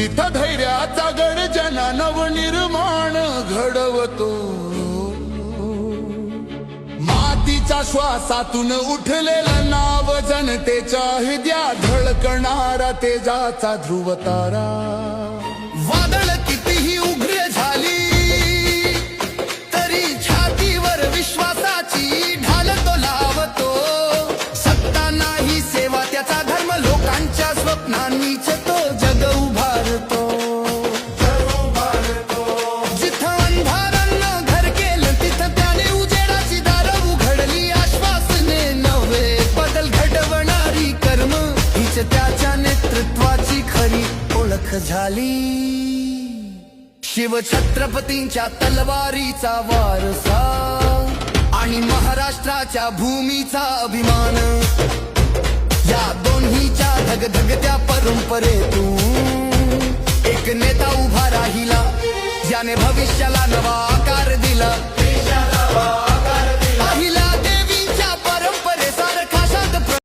तिथं धैर्याचा गर्जना नवनिर्माण घडवतो। मातीच्या श्वासातून उठलेलं नाव जनतेच्या हृदयात धडकणारा तेजाचा ध्रुवतारा। वादळ कितीही उग्र झाली तरी छातीवर विश्वासाची ढाल तो लावतो। सत्ता नाही सेवा त्याचा धर्म, लोकांच्या स्वप्नांनीच तो जग उभारतो। जिथं अंधारानं घर केलं तिथं त्याने उजेडाची दारं उघडली। आश्वासने नवे बदल घडवणारी कर्म हीच त्याच्या नेतृत्वाची खरी ओळख झाली। शिवछत्रपतींच्या तलवारीचा वारसा आणि महाराष्ट्राच्या भूमीचा अभिमान, या दोन्हीच्या धगधगत्या परंपरेतून एक नेता उभा राहिला ज्याने भविष्याला नवा